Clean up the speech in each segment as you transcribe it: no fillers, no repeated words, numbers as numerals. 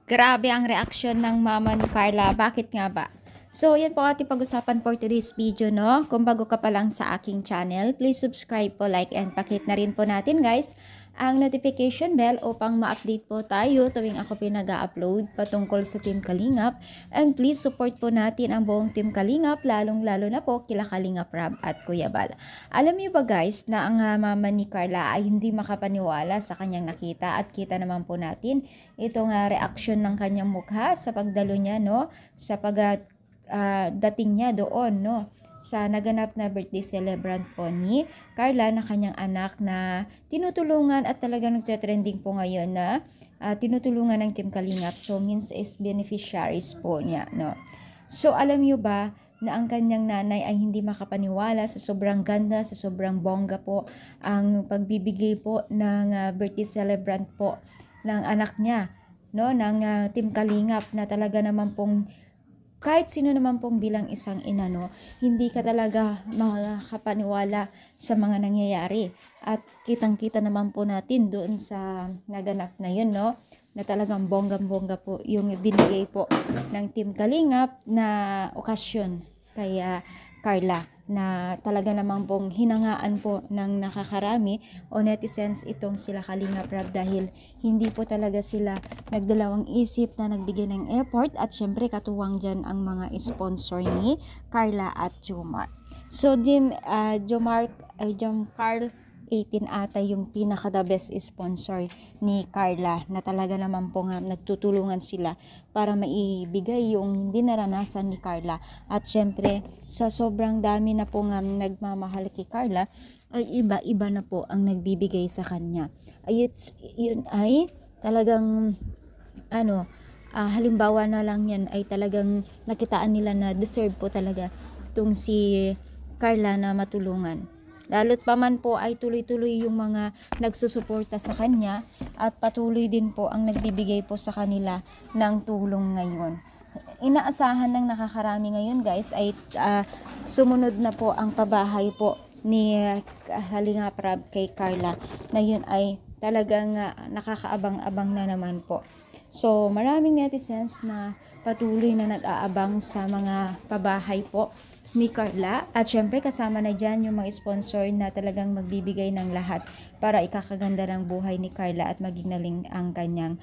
Grabe ang reaksyon ng mama ni Carla. Bakit nga ba? So, yan po ating pag-usapan for today's video, no? Kung bago ka pa lang sa aking channel, please subscribe po, like, and pakit na rin po natin, guys, ang notification bell upang ma-update po tayo tuwing ako pinag-upload patungkol sa Team Kalingap. And please support po natin ang buong Team Kalingap, lalong-lalo na po kila Kalingap Rab at Kuya Bal. Alam niyo ba, guys, na ang mama ni Carla ay hindi makapaniwala sa kanyang nakita at kita naman po natin itong reaksyon ng kanyang mukha sa pagdalo niya, no? Sa dating niya doon, no, sa naganap na birthday celebrant po ni Carla na kanyang anak na tinutulungan at talagang nagte-trending po ngayon na tinutulungan ng Team Kalingap. So means is beneficiaries po niya, no. So alam niyo ba na ang kanyang nanay ay hindi makapaniwala sa sobrang ganda, sa sobrang bongga po ang pagbibigay po ng birthday celebrant po ng anak niya, no, ng Team Kalingap, na talaga naman pong kahit sino naman pong bilang isang ina, no, hindi ka talaga makakapaniwala sa mga nangyayari. At kitang-kita naman po natin doon sa naganap na yun, no, na talagang bonggang-bongga po yung binigay po ng Team Kalingap na okasyon kay Carla, na talaga namang pong hinangaan po ng nakakarami o netizens itong sila Kalingap Rab, dahil hindi po talaga sila nagdalawang isip na nagbigay ng effort, at syempre katuwang dyan ang mga sponsor ni Carla at Jomar. So Carl 18 ata yung pinaka the best sponsor ni Carla, na talaga naman po nga nagtutulungan sila para maibigay yung hindi naranasan ni Carla. At syempre sa sobrang dami na po nga nagmamahal kay Carla, ay iba-iba na po ang nagbibigay sa kanya. Yun ay talagang halimbawa na lang yan, ay talagang nakitaan nila na deserve po talaga itong si Carla na matulungan. Lalo't pa man po ay tuloy-tuloy yung mga nagsusuporta sa kanya, at patuloy din po ang nagbibigay po sa kanila ng tulong ngayon. Inaasahan ng nakakarami ngayon, guys, ay sumunod na po ang pabahay po ni Kalingap Rab kay Carla, na yun ay talagang nakakaabang-abang na naman po. So maraming netizens na patuloy na nag-aabang sa mga pabahay po ni Carla, at syempre kasama na dyan yung mga sponsor na talagang magbibigay ng lahat para ikakaganda ng buhay ni Carla at maging naling ang kanyang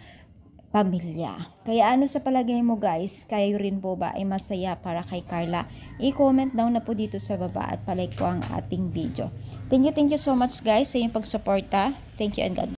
pamilya. Kaya ano sa palagay mo, guys, kayo rin po ba ay masaya para kay Carla? I-comment down na po dito sa baba at palike po ang ating video. Thank you so much, guys, sa inyong pagsuporta. Thank you and God.